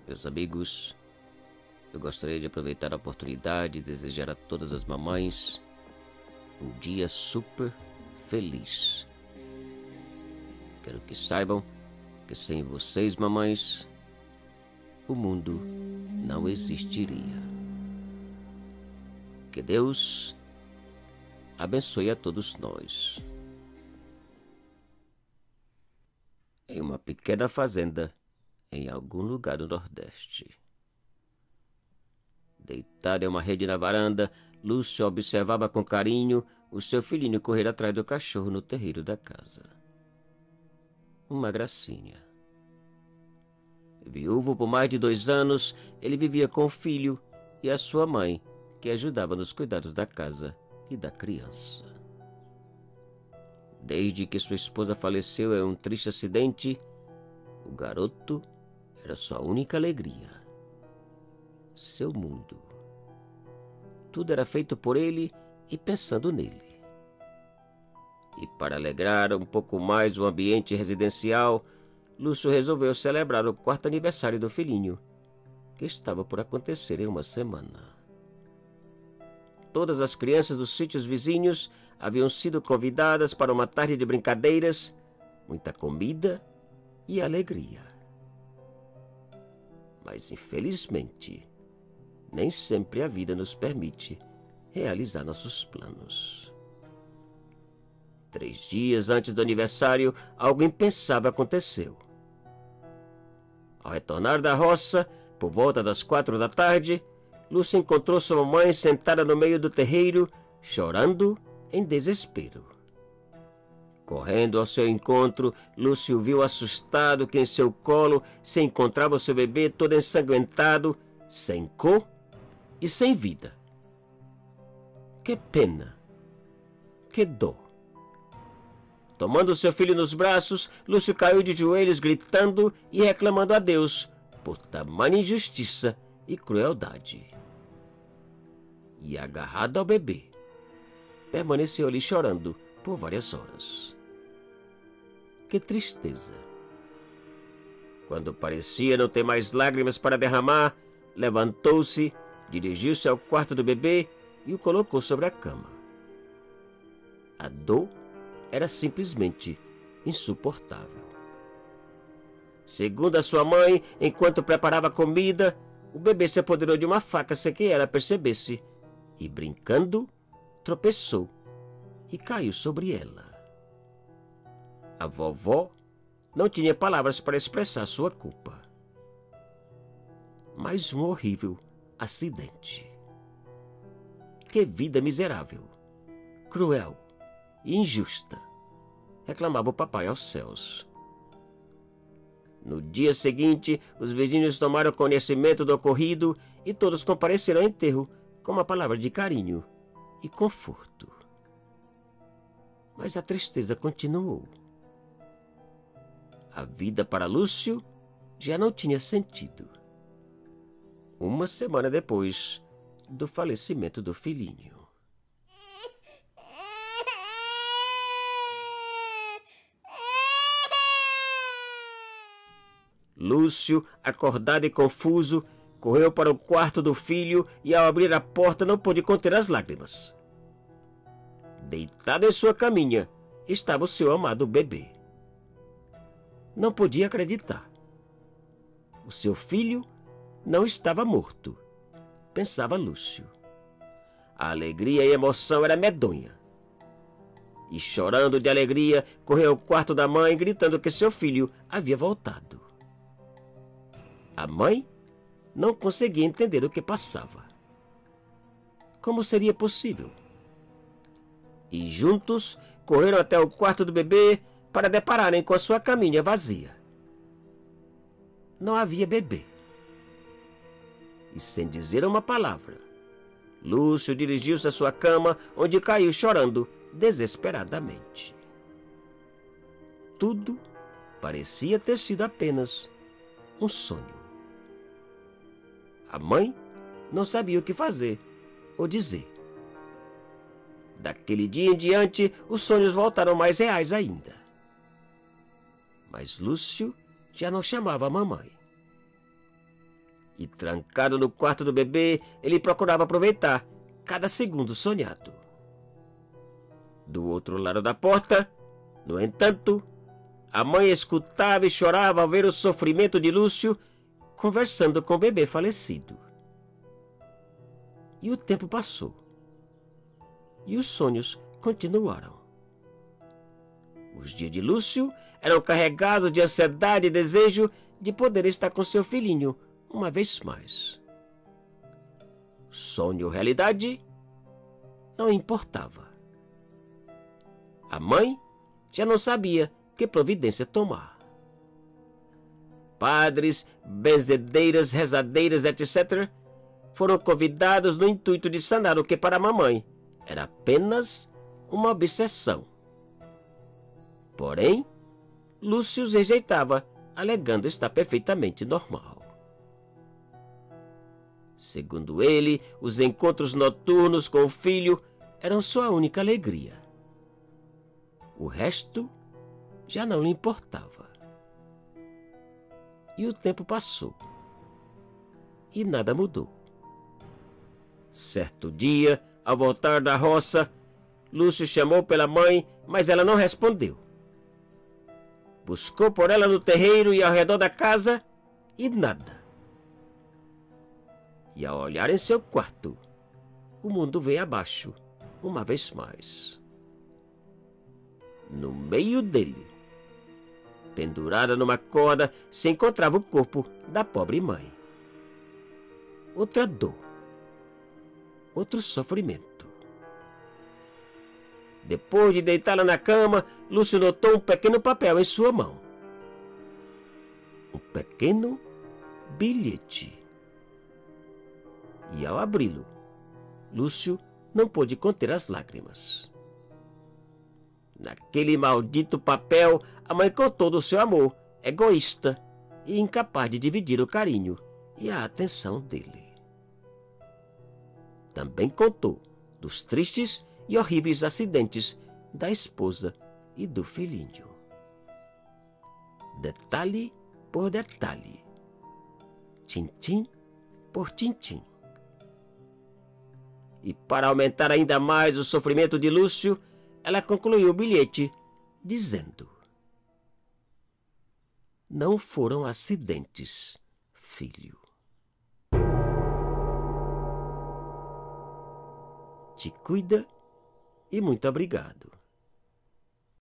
Meus amigos, eu gostaria de aproveitar a oportunidade e desejar a todas as mamães um dia super feliz. Quero que saibam que sem vocês, mamães, o mundo não existiria. Que Deus abençoe a todos nós. Em uma pequena fazenda, em algum lugar do Nordeste. Deitado em uma rede na varanda, Lúcio observava com carinho o seu filhinho correr atrás do cachorro no terreiro da casa. Uma gracinha. Viúvo por mais de 2 anos, ele vivia com o filho e a sua mãe, que ajudava nos cuidados da casa e da criança. Desde que sua esposa faleceu em um triste acidente, o garoto era sua única alegria. Seu mundo. Tudo era feito por ele e pensando nele. E para alegrar um pouco mais o ambiente residencial, Lúcio resolveu celebrar o 4º aniversário do filhinho, que estava por acontecer em uma semana. Todas as crianças dos sítios vizinhos haviam sido convidadas para uma tarde de brincadeiras, muita comida e alegria. Mas, infelizmente, nem sempre a vida nos permite realizar nossos planos. 3 dias antes do aniversário, algo impensável aconteceu. Ao retornar da roça, por volta das 4 da tarde, Lúcio encontrou sua mãe sentada no meio do terreiro, chorando em desespero. Correndo ao seu encontro, Lúcio viu assustado que em seu colo se encontrava o seu bebê todo ensanguentado, sem cor e sem vida. Que pena! Que dor! Tomando seu filho nos braços, Lúcio caiu de joelhos gritando e reclamando a Deus por tamanha injustiça e crueldade. E agarrado ao bebê, permaneceu ali chorando por várias horas. Que tristeza! Quando parecia não ter mais lágrimas para derramar, levantou-se, dirigiu-se ao quarto do bebê e o colocou sobre a cama. A dor era simplesmente insuportável. Segundo a sua mãe, enquanto preparava comida, o bebê se apoderou de uma faca sem que ela percebesse e, brincando, tropeçou e caiu sobre ela. A vovó não tinha palavras para expressar sua culpa. Mais um horrível acidente. Que vida miserável, cruel e injusta, reclamava o papai aos céus. No dia seguinte, os vizinhos tomaram conhecimento do ocorrido e todos compareceram ao enterro com uma palavra de carinho e conforto. Mas a tristeza continuou. A vida para Lúcio já não tinha sentido. Uma semana depois do falecimento do filhinho. Lúcio, acordado e confuso, correu para o quarto do filho e, ao abrir a porta, não pôde conter as lágrimas. Deitado em sua caminha estava o seu amado bebê. Não podia acreditar. O seu filho não estava morto, pensava Lúcio. A alegria e a emoção era medonha. E, chorando de alegria, correu ao quarto da mãe, gritando que seu filho havia voltado. A mãe não conseguia entender o que passava. Como seria possível? E juntos correram até o quarto do bebê para depararem com a sua caminha vazia. Não havia bebê. E sem dizer uma palavra, Lúcio dirigiu-se à sua cama, onde caiu chorando desesperadamente. Tudo parecia ter sido apenas um sonho. A mãe não sabia o que fazer ou dizer. Daquele dia em diante, os sonhos voltaram mais reais ainda. Mas Lúcio já não chamava a mamãe. E trancado no quarto do bebê, ele procurava aproveitar cada segundo sonhado. Do outro lado da porta, no entanto, a mãe escutava e chorava ao ver o sofrimento de Lúcio conversando com o bebê falecido. E o tempo passou. E os sonhos continuaram. Os dias de Lúcio eram carregados de ansiedade e desejo de poder estar com seu filhinho uma vez mais. Sonho ou realidade não importava. A mãe já não sabia que providência tomar. Padres, benzedeiras, rezadeiras, etc., foram convidados no intuito de sanar o que para a mamãe era apenas uma obsessão. Porém, Lúcio os rejeitava, alegando estar perfeitamente normal. Segundo ele, os encontros noturnos com o filho eram sua única alegria. O resto já não lhe importava. E o tempo passou. E nada mudou. Certo dia, ao voltar da roça, Lúcio chamou pela mãe, mas ela não respondeu. Buscou por ela no terreiro e ao redor da casa, e nada. E ao olhar em seu quarto, o mundo veio abaixo, uma vez mais. No meio dele, pendurada numa corda, se encontrava o corpo da pobre mãe. Outra dor, outro sofrimento. Depois de deitá-la na cama, Lúcio notou um pequeno papel em sua mão. Um pequeno bilhete. E ao abri-lo, Lúcio não pôde conter as lágrimas. Naquele maldito papel, a mãe contou do seu amor, egoísta e incapaz de dividir o carinho e a atenção dele. Também contou dos tristes e horríveis acidentes da esposa e do filhinho. Detalhe por detalhe, tintim por tintim. E para aumentar ainda mais o sofrimento de Lúcio, ela concluiu o bilhete dizendo: não foram acidentes, filho. Te cuida e muito obrigado.